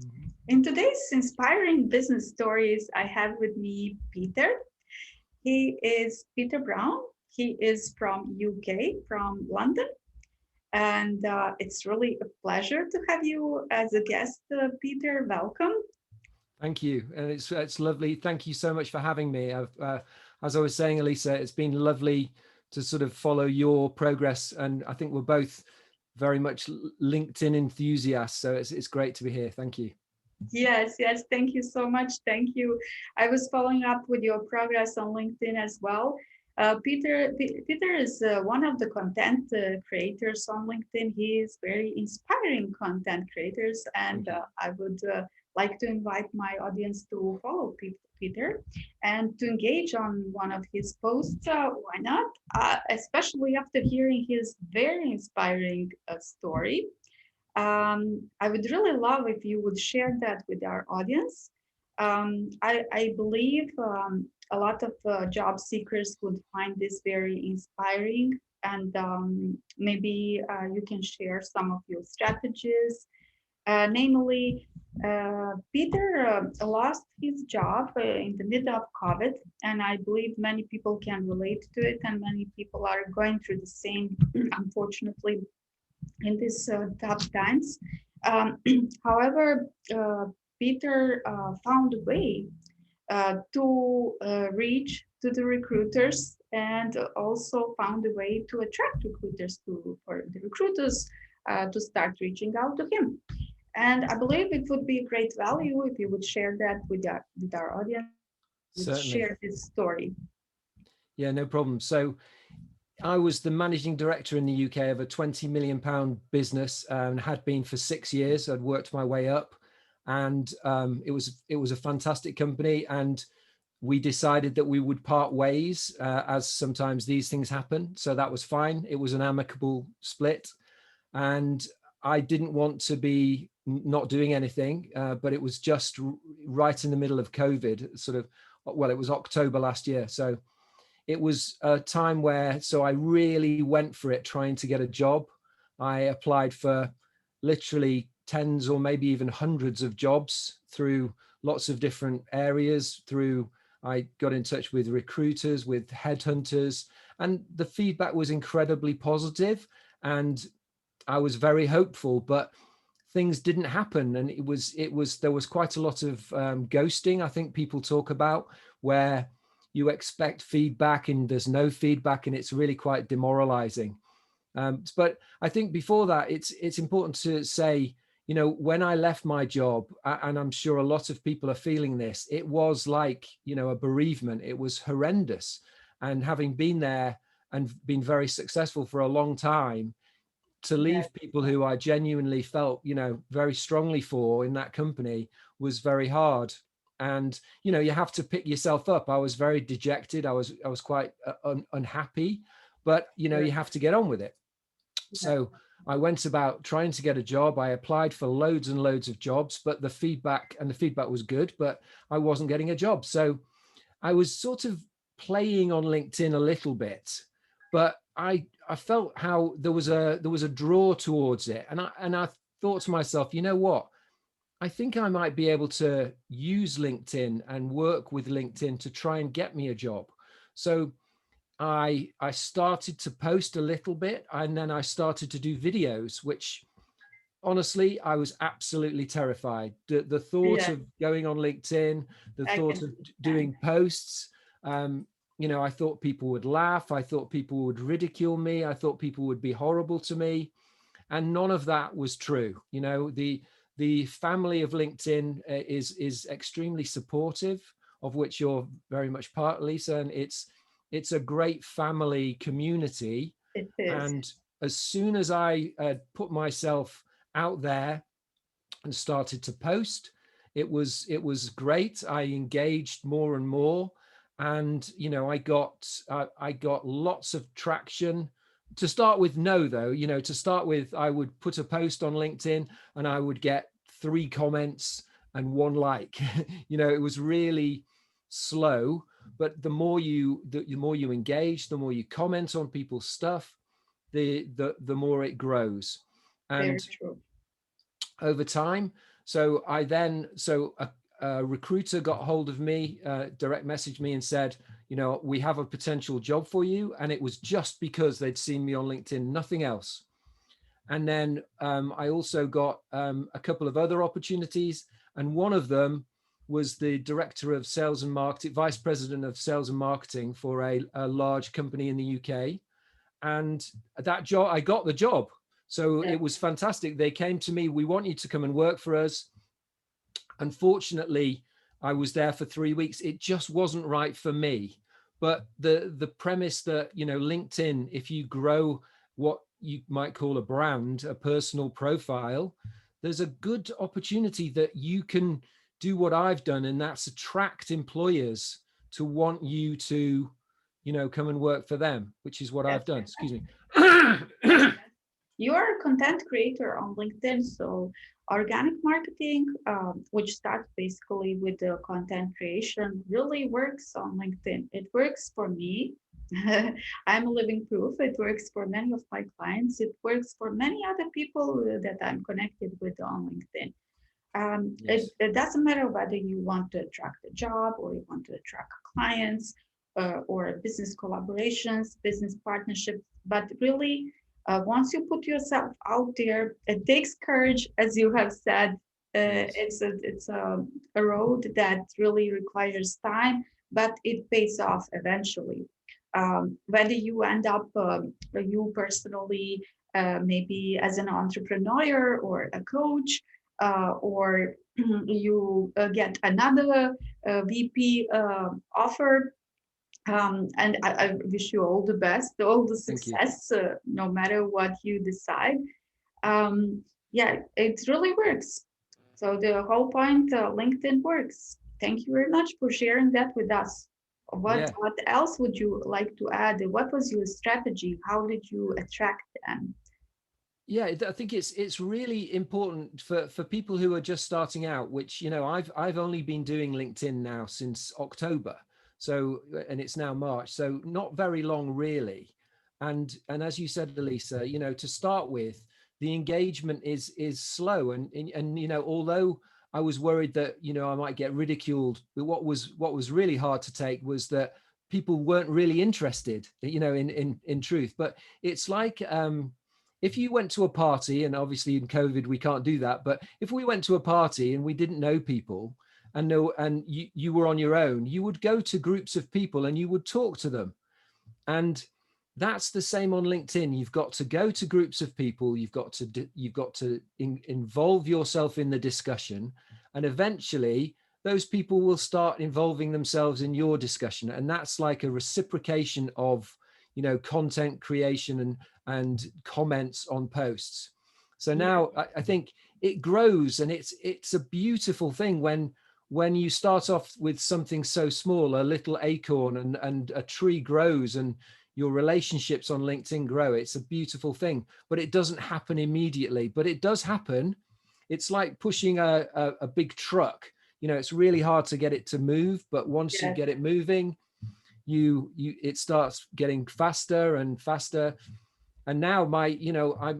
Mhm. In today's inspiring business stories, I have with me Peter. He is Peter Brown. He is from UK, from London, and it's really a pleasure to have you as a guest, Peter. Welcome. Thank you, and it's lovely. Thank you so much for having me. As I was saying, Elisa, it's been lovely to sort of follow your progress, and I think we're both very much LinkedIn enthusiasts. So it's great to be here. Thank you. Yes, yes. Thank you so much. Thank you. I was following up with your progress on LinkedIn as well. Peter is one of the content creators on LinkedIn. He is very inspiring content creators, and Thank you. I would like to invite my audience to follow Peter and to engage on one of his posts. Why not? Especially after hearing his very inspiring story. I would really love if you would share that with our audience. I believe a lot of job seekers would find this very inspiring, and maybe you can share some of your strategies. Namely, Peter lost his job in the middle of COVID, and I believe many people can relate to it, and many people are going through the same, unfortunately, in these tough times. Um, However, Peter found a way to reach to the recruiters and also found a way to attract recruiters for the recruiters to start reaching out to him. And I believe it would be a great value if you would share that with our audience, would Certainly. share this story. Yeah, no problem. So I was the managing director in the UK of a 20 million pound business and had been for 6 years. I'd worked my way up, and it was a fantastic company. And we decided that we would part ways, as sometimes these things happen. So that was fine. It was an amicable split, and I didn't want to be not doing anything, but it was just right in the middle of COVID, sort of. Well, it was October last year, so it was a time where, so I really went for it trying to get a job. I applied for literally tens or maybe even hundreds of jobs through lots of different areas. Through I got in touch with recruiters, with headhunters, and the feedback was incredibly positive, and I was very hopeful, but things didn't happen. And it was there was quite a lot of ghosting, I think people talk about, where you expect feedback and there's no feedback, and it's really quite demoralizing. But I think before that, it's important to say, when I left my job, and I'm sure a lot of people are feeling this, it was like, a bereavement. It was horrendous. And having been there and been very successful for a long time, to Yes, leave people who I genuinely felt, very strongly for in that company was very hard. And you have to pick yourself up. I was very dejected. I was quite unhappy, but sure. you have to get on with it. Yes, So I went about trying to get a job. I applied for loads and loads of jobs, but the feedback was good, but I wasn't getting a job. So I was sort of playing on LinkedIn a little bit, but I felt how there was a draw towards it, and I thought to myself, you know what? I think I might be able to use LinkedIn and work with LinkedIn to try and get me a job. So I started to post a little bit, and then I started to do videos, which honestly, I was absolutely terrified. The thought yes, of going on LinkedIn, the I thought can of understand. doing posts, um, I thought people would laugh. I thought people would ridicule me. I thought people would be horrible to me. And none of that was true. The family of LinkedIn is extremely supportive, of which you're very much part, Lisa. And it's a great family community. It is. And as soon as I put myself out there and started to post, it was great. I engaged more and more, and I got lots of traction. To start with, no, though, to start with, I would put a post on LinkedIn and I would get 3 comments and one like. It was really slow. But the more you engage, the more you comment on people's stuff, the more it grows. Very And true. over time, So a recruiter got hold of me, direct messaged me and said, we have a potential job for you. And it was just because they'd seen me on LinkedIn, nothing else. And then I also got a couple of other opportunities. And one of them was the director of sales and marketing, vice president of sales and marketing for a large company in the UK. And that job, I got the job. So it was fantastic. They came to me, we want you to come and work for us. Unfortunately, I was there for 3 weeks. It just wasn't right for me. But the premise that, LinkedIn, if you grow what you might call a brand, a personal profile, there's a good opportunity that you can do what I've done, and that's attract employers to want you to, come and work for them, which is what I've done. Excuse me. You are a content creator on LinkedIn, so organic marketing, which starts basically with the content creation, really works on LinkedIn. It works for me. I'm a living proof. It works for many of my clients. It works for many other people that I'm connected with on LinkedIn. Yes. It doesn't matter whether you want to attract a job or you want to attract clients or business collaborations, business partnerships, but really, once you put yourself out there, it takes courage, as you have said. Yes. It's a road that really requires time, but it pays off eventually. Whether you end up, you personally, maybe as an entrepreneur or a coach, or you get another VP offer. And I wish you all the best, all the Thank you. success, no matter what you decide. Yeah, it really works. So the whole point, LinkedIn works. Thank you very much for sharing that with us. Yeah. What else would you like to add? What was your strategy? How did you attract them? Yeah, I think it's really important for people who are just starting out, which, I've only been doing LinkedIn now since October. So, and it's now March, so not very long really. And as you said, Elisa, to start with, the engagement is slow. And although I was worried that, I might get ridiculed, but what was really hard to take was that people weren't really interested, in truth. But it's like, if you went to a party, and obviously in COVID we can't do that, but if we went to a party and we didn't know people, and you were on your own, you would go to groups of people and you would talk to them. And that's the same on LinkedIn. You've got to go to groups of people. You've got to involve yourself in the discussion, and eventually those people will start involving themselves in your discussion. And that's like a reciprocation of, content creation and comments on posts. So Yeah. now I think it grows, and it's a beautiful thing when you start off with something so small, a little acorn, and a tree grows, and your relationships on LinkedIn grow. It's a beautiful thing, but it doesn't happen immediately, but it does happen. It's like pushing a big truck. It's really hard to get it to move, but once you Yes. get it moving, it starts getting faster and faster. And now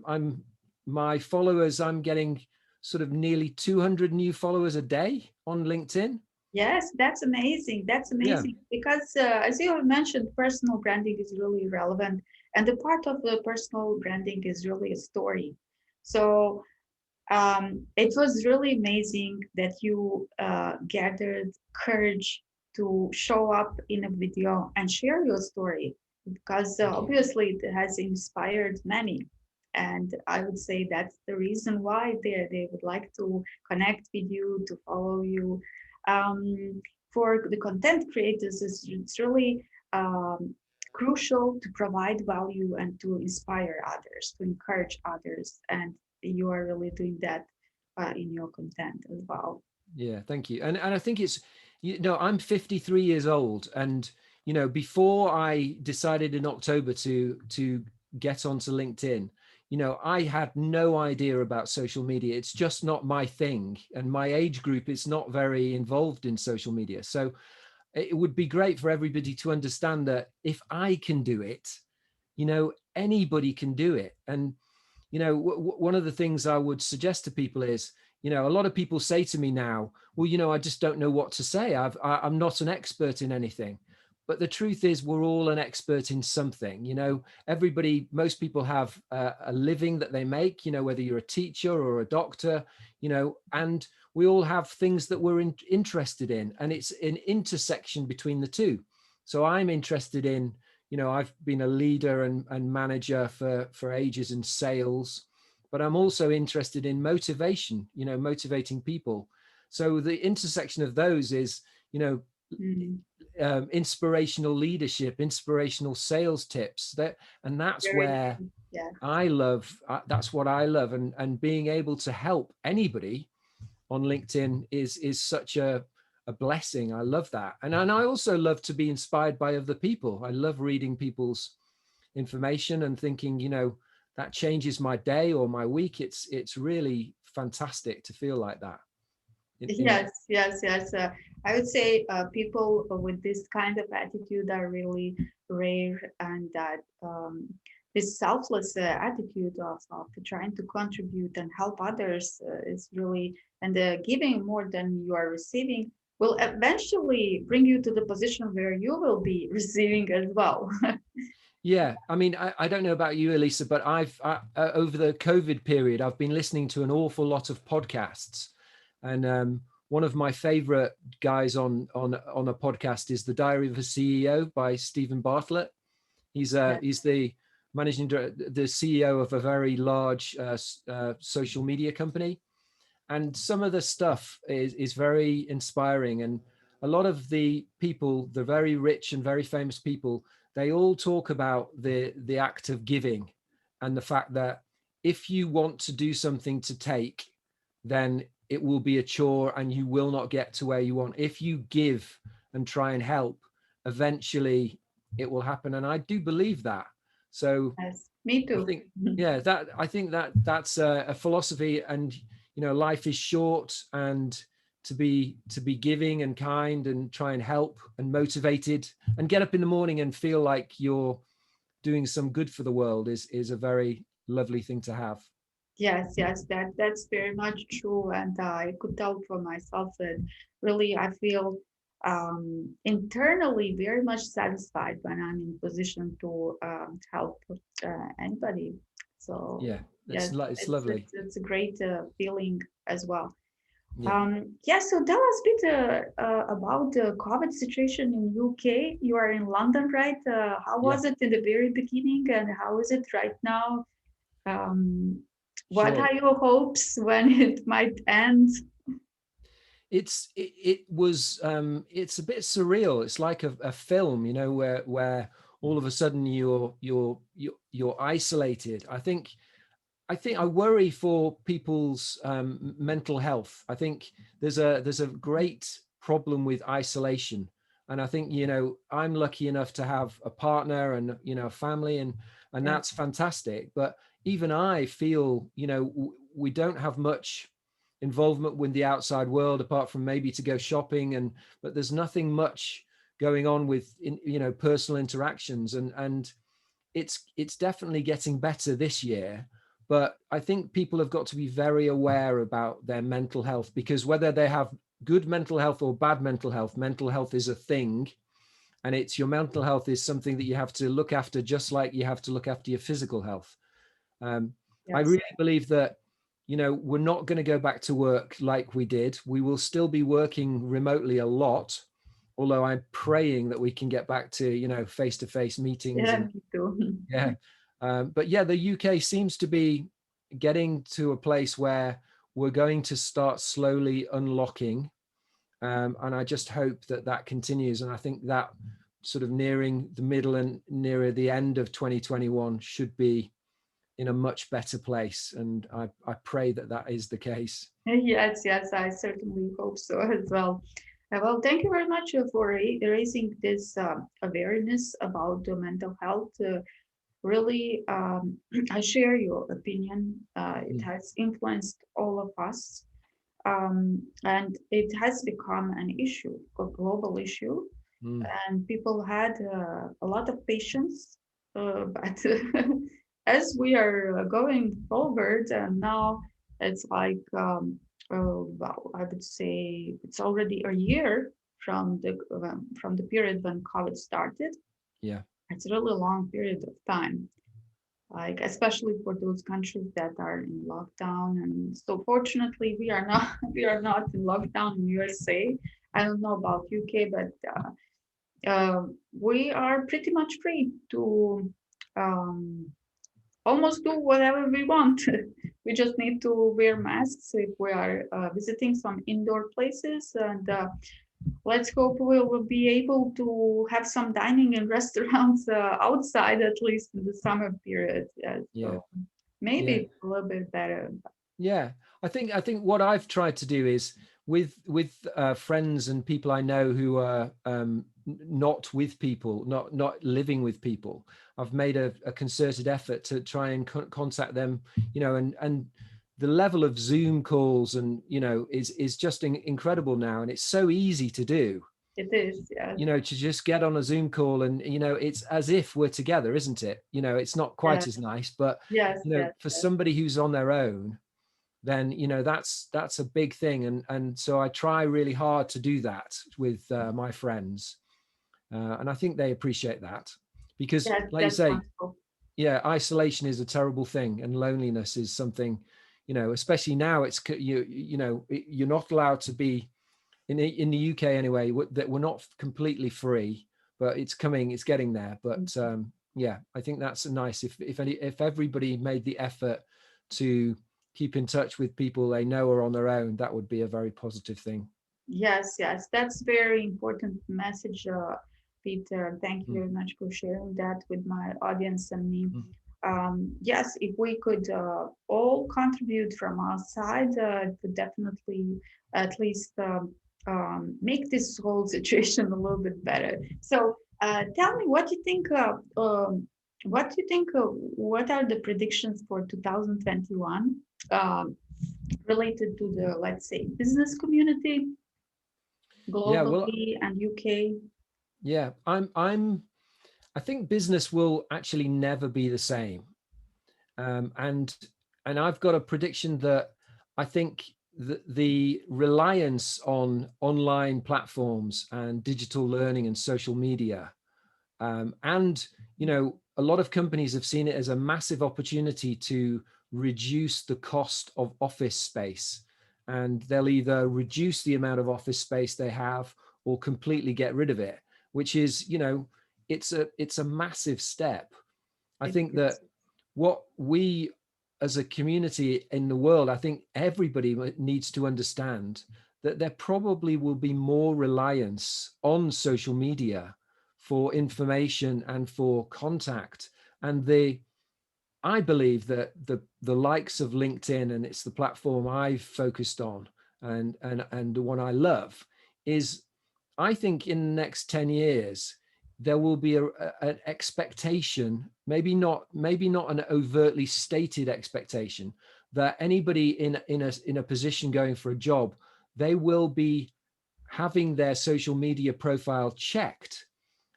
I'm my followers, I'm getting sort of nearly 200 new followers a day on LinkedIn. Yes, that's amazing. That's Yeah. amazing because, as you have mentioned, personal branding is really relevant, and the part of the personal branding is really a story. So it was really amazing that you gathered courage to show up in a video and share your story, because Thank you. obviously it has inspired many. And I would say that's the reason why they would like to connect with you, to follow you. Um, for the content creators, it's really crucial to provide value and to inspire others, to encourage others. And you are really doing that in your content as well. Yeah, thank you. And I think it's, I'm 53 years old, and before I decided in October to get onto LinkedIn, I had no idea about social media. It's just not my thing, and my age group is not very involved in social media. So it would be great for everybody to understand that if I can do it, anybody can do it. And one of the things I would suggest to people is, You know, a lot of people say to me now, well, you know, I just don't know what to say. I'm not an expert in anything. But the truth is, we're all an expert in something. You know, most people have a living that they make, you know, whether you're a teacher or a doctor, you know, and we all have things that we're interested in. And it's an intersection between the two. So I'm interested in, you know, I've been a leader and manager for ages in sales, but I'm also interested in motivation, you know, motivating people. So the intersection of those is, you know, inspirational leadership, inspirational sales tips. And that's Very where nice. Yeah. I love. That's what I love, and being able to help anybody on LinkedIn is such a blessing. I love that, and I also love to be inspired by other people. I love reading people's information and thinking, you know, that changes my day or my week. It's really fantastic to feel like that. Yes, yes, yes. I would say people with this kind of attitude are really rare, and that this selfless attitude of trying to contribute and help others is really, and giving more than you are receiving will eventually bring you to the position where you will be receiving as well. Yeah, I mean, I don't know about you, Elisa, but over the COVID period, I've been listening to an awful lot of podcasts, and one of my favorite guys on a podcast is the Diary of a CEO by Stephen Bartlett. He's the managing director, the CEO of a very large social media company, and some of the stuff is very inspiring. And a lot of the people, the very rich and very famous people, they all talk about the act of giving and the fact that if you want to do something to take, then it will be a chore and you will not get to where you want. If you give and try and help, eventually it will happen. And I do believe that. So Yes, me I too. think, yeah, I think that's a philosophy. And you know, life is short, and to be giving and kind and try and help and motivated and get up in the morning and feel like you're doing some good for the world is a very lovely thing to have. Yes, yes, that's very much true, and I could tell for myself that really I feel internally very much satisfied when I'm in position to help anybody. So Yeah, yes, it's lovely. it's a great feeling as well. Yeah. Yeah, so tell us a bit about the COVID situation in UK. You are in London, right? How Yeah, was it in the very beginning, and how is it right now? Um, what sure. are your hopes when it might end? It was it's a bit surreal. It's like a film, you know, where all of a sudden you're isolated. I worry for people's mental health. I think there's a great problem with isolation, and I think, you know, I'm lucky enough to have a partner and, you know, a family, and Yeah. that's fantastic. But even I feel, you know, we don't have much involvement with the outside world apart from maybe to go shopping, and but there's nothing much going on with you know, personal interactions, and it's definitely getting better this year. But I think people have got to be very aware about their mental health, because whether they have good mental health or bad mental health is a thing. And it's your mental health is something that you have to look after, just like you have to look after your physical health. um, I Yes. really believe that, you know, we're not going to go back to work like we did. We will still be working remotely a lot, although I'm praying that we can get back to, you know, face-to-face meetings. Yeah, And me too. yeah, but yeah, the UK seems to be getting to a place where we're going to start slowly unlocking, and I just hope that that continues. And I think that sort of nearing the middle and nearer the end of 2021 should be in a much better place. And I pray that that is the case. Yes, yes, I certainly hope so as well. Well, thank you very much for raising this awareness about the mental health. Really, I share your opinion. It Mm, has influenced all of us, and it has become an issue, a global issue. mm, And people had a lot of patience, but as we are going forward, and now it's like well, I would say it's already a year from the period when COVID started. Yeah. It's a really long period of time, like especially for those countries that are in lockdown. And so fortunately, we are not we are not in lockdown in USA. I don't know about UK, but we are pretty much free to um, almost do whatever we want. We just need to wear masks if we are visiting some indoor places, and let's hope we will be able to have some dining in restaurants outside, at least in the summer period. Yeah, Yeah. so maybe Yeah. it's a little bit better. Yeah, I think what I've tried to do is with friends and people I know who are not with people, not living with people. I've made a concerted effort to try and contact them, and the level of Zoom calls and is just incredible now, and it's so easy to do. It is, yes, To just get on a Zoom call and it's as if we're together, isn't it? It's not quite yes, as nice, but yes, yes, for yes. somebody who's on their own, then that's a big thing, and so I try really hard to do that with my friends, and I think they appreciate that, because Yes, like you that's say, wonderful. yeah, isolation is a terrible thing, and loneliness is something, especially now you're not allowed to be in the UK anyway, that we're not completely free, but it's getting there. But yeah, I think that's nice if everybody made the effort to keep in touch with people they know are on their own. That would be a very positive thing. Yes, yes, that's very important message, Peter. Thank you Mm, very much for sharing that with my audience and me. mm. Yes, if we could all contribute from our side, it would definitely at least make this whole situation a little bit better. So, tell me, what do you think? What do you think? What are the predictions for 2021 related to the, let's say, business community Yeah, well, globally and UK? yeah, I think business will actually never be the same. And I've got a prediction that I think the reliance on online platforms and digital learning and social media, and a lot of companies have seen it as a massive opportunity to reduce the cost of office space, and they'll either reduce the amount of office space they have or completely get rid of it, which is it's a massive step. I It think is. that what we as a community in the world, I think everybody needs to understand that there probably will be more reliance on social media for information and for contact. And I believe that the likes of LinkedIn, and it's the platform I've focused on, and the one I love, is I think in the next 10 years there will be an expectation, maybe not an overtly stated expectation, that anybody in a position going for a job, they will be having their social media profile checked,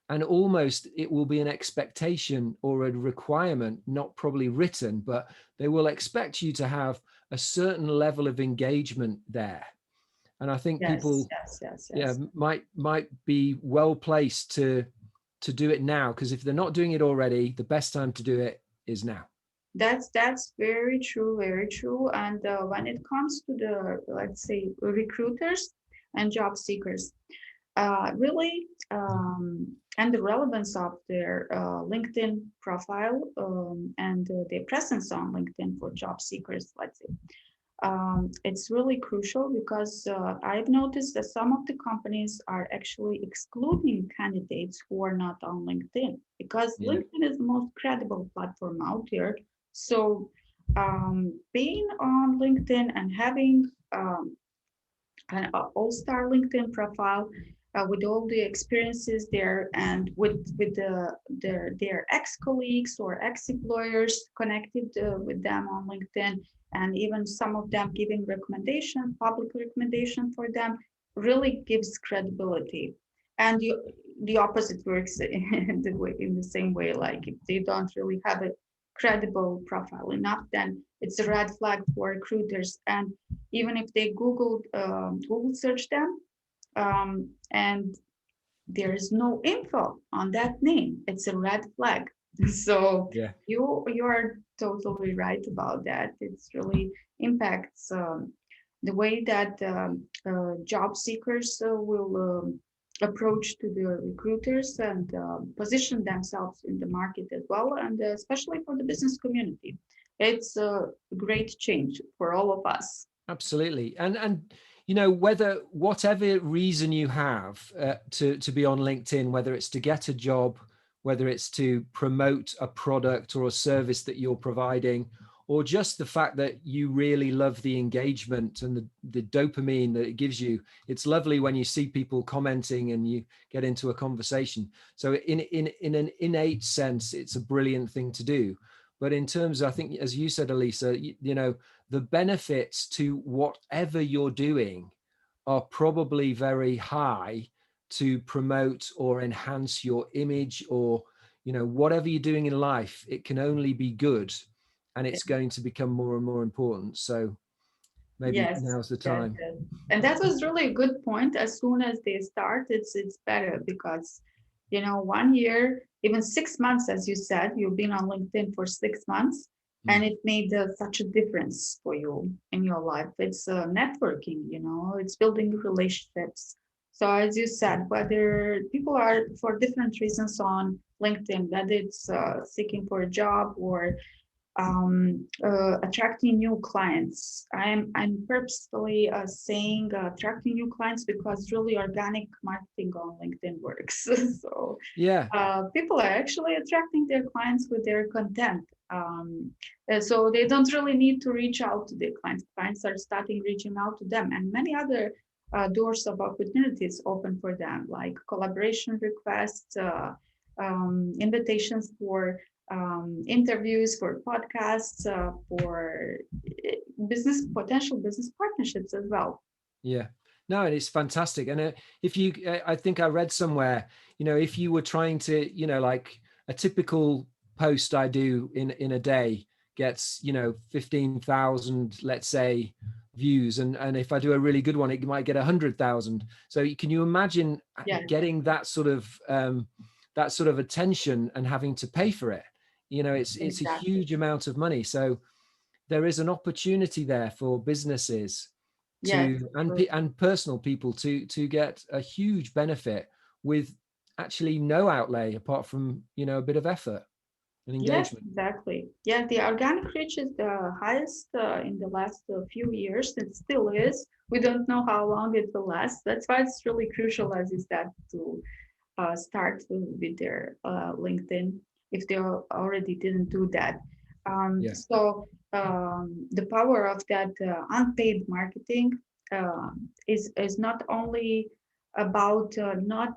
and almost it will be an expectation or a requirement, not probably written, but they will expect you to have a certain level of engagement there. And I think Yes, people, yes, yes, yeah, yes. might be well placed to do it now, because if they're not doing it already, the best time to do it is now. That's very true, very true. And when it comes to the, let's say, recruiters and job seekers, really, and the relevance of their LinkedIn profile and their presence on LinkedIn for job seekers, let's say, it's really crucial because I've noticed that some of the companies are actually excluding candidates who are not on LinkedIn, because Yeah. LinkedIn is the most credible platform out there. So being on LinkedIn and having an all-star LinkedIn profile with all the experiences there, and with their ex-colleagues or ex-employers connected with them on LinkedIn, and even some of them giving recommendation, public recommendation for them, really gives credibility. And the opposite works in the same way. Like if they don't really have it, credible profile enough, then it's a red flag for recruiters. And even if they Google search them, and there is no info on that name, it's a red flag. So Yeah. you are totally right about that. It's really impacts the way that job seekers will approach to the recruiters and position themselves in the market as well, and especially for the business community. It's a great change for all of us. Absolutely. And you know, whatever reason you have to be on LinkedIn, whether it's to get a job, whether it's to promote a product or a service that you're providing, or just the fact that you really love the engagement and the dopamine that it gives you. It's lovely when you see people commenting and you get into a conversation. So in an innate sense, it's a brilliant thing to do. But in terms, I think, as you said, Elisa, you know, the benefits to whatever you're doing are probably very high to promote or enhance your image, or, you know, whatever you're doing in life, it can only be good, and it's going to become more and more important. So maybe Yes, now's the yes, time. yes. And that was really a good point. As soon as they start, it's better because, you know, 1 year, even 6 months, as you said, you've been on LinkedIn for 6 months, Mm. and it made such a difference for you in your life. It's networking, you know, it's building relationships. So as you said, whether people are for different reasons on LinkedIn, that it's seeking for a job or attracting new clients. I'm purposely saying attracting new clients because really organic marketing on LinkedIn works. So Yeah. people are actually attracting their clients with their content. So they don't really need to reach out to their clients. Clients are starting reaching out to them, and many other doors of opportunities open for them, like collaboration requests, invitations for interviews, for podcasts, for business potential business partnerships as well. Yeah. No, and it's fantastic. And if you, I think I read somewhere, you know, if you were trying to, you know, like a typical post I do in a day gets, you know, 15,000, let's say, views, and if I do a really good one, it might get 100,000. So can you imagine Yeah, getting that sort of attention and having to pay for it? You know, it's a exactly. huge amount of money. So there is an opportunity there for businesses Yes, to and personal people to get a huge benefit with actually no outlay apart from, you know, a bit of effort and yes, engagement. exactly. Yeah, the organic reach is the highest in the last few years. It still is. We don't know how long it will last. That's why it's really crucial, as is that, to start with their LinkedIn if they already didn't do that. Yeah. The power of that unpaid marketing is not only about not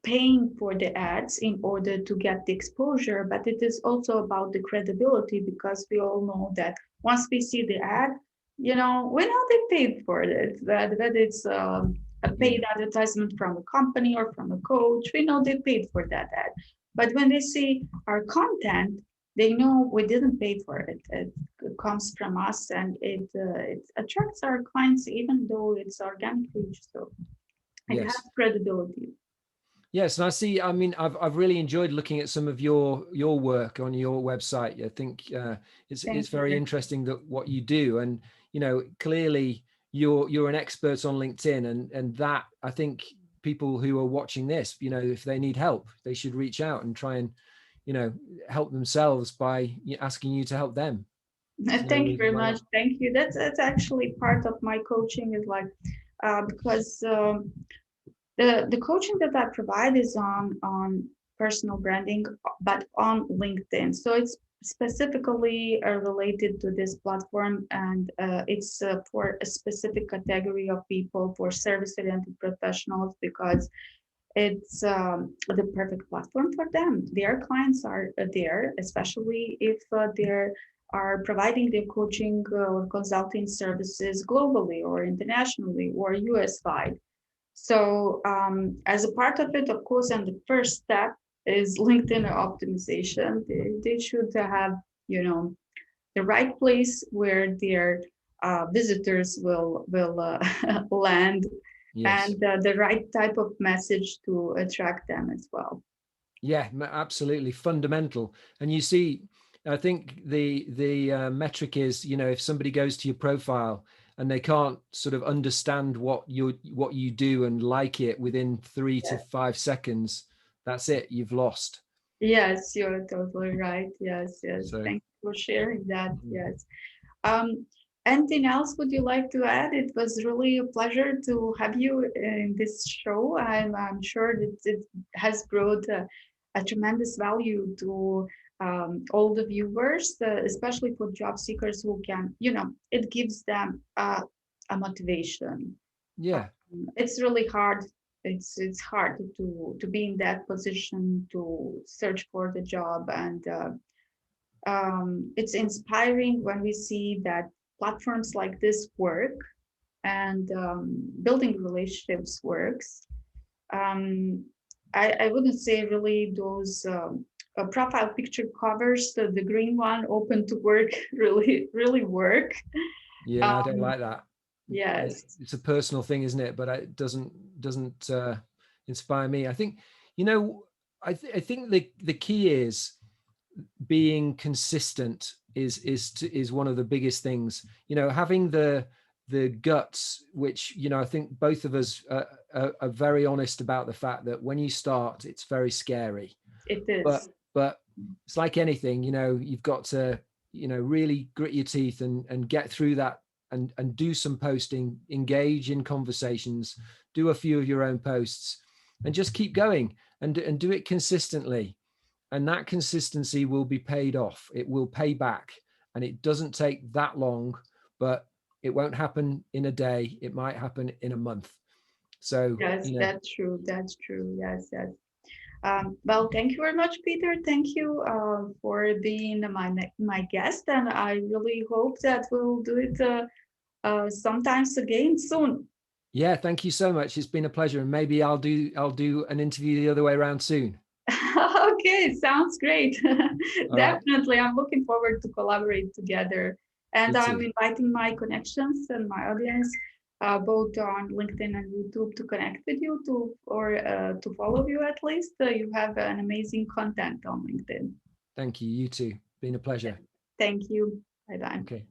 paying for the ads in order to get the exposure, but it is also about the credibility, because we all know that once we see the ad, you know, we know they paid for it, that it's a Yeah. paid advertisement from a company or from a coach. We know they paid for that ad. But when they see our content, they know we didn't pay for it. It comes from us, and it attracts our clients, even though it's organic reach. So it has Yes. credibility. Yes, and I see. I mean, I've really enjoyed looking at some of your work on your website. I think it's Thank very you. interesting that what you do, and you know, clearly you're an expert on LinkedIn, and that, I think, people who are watching this, you know, if they need help, they should reach out and try and, you know, help themselves by asking you to help them. There's no Thank you reason very why much. not. Thank you. That's actually part of my coaching, is like because the coaching that I provide is on personal branding, but on LinkedIn. So it's specifically related to this platform, and it's for a specific category of people, for service-oriented professionals, because it's the perfect platform for them. Their clients are there, especially if they are providing their coaching or consulting services globally or internationally or US wide. So as a part of it, of course, and the first step is LinkedIn optimization. They should have, the right place where their visitors will land, Yes. and the right type of message to attract them as well. Yeah, absolutely fundamental. And you see, I think the metric is, if somebody goes to your profile and they can't sort of understand what you do and like it within 3 to 5 seconds, that's it. You've lost. Yes, you're totally right. Yes, yes. So. Thank you for sharing that. Mhm. Yes. Um, Anything else would you like to add? It was really a pleasure to have you in this show. I'm sure that it has brought a tremendous value to all the viewers, especially for job seekers who can, it gives them a motivation. Yeah. It's really hard. It's hard to be in that position to search for the job, and it's inspiring when we see that platforms like this work, and building relationships works. um, I wouldn't say really those profile picture covers, the green one, open to work, really work. Yeah, I don't um, like that. yes. It's a personal thing, isn't it? But it doesn't inspire me. I think, you know, I think the key is being consistent is one of the biggest things. Having the guts, which I think both of us are very honest about the fact that when you start, it's very scary. It But is. but it's like anything, you've got to really grit your teeth and get through that, and do some posting, engage in conversations, do a few of your own posts, and just keep going and do it consistently. And that consistency will be paid off. It will pay back, and it doesn't take that long, but it won't happen in a day. It might happen in a month. So, Yes, that's true. That's true. Yes, yes. Well, thank you very much, Peter. Thank you for being my guest, and I really hope that we'll do it sometimes again soon. yeah, thank you so much. It's been a pleasure, and maybe I'll do an interview the other way around soon. Okay, sounds great. All right, Definitely, I'm looking forward to collaborate together, and me I'm too. inviting my connections and my audience, both on LinkedIn and YouTube, to connect with you, to follow you at least. You have an amazing content on LinkedIn. Thank you. You too. Been a pleasure. Thank you. Bye bye. Okay.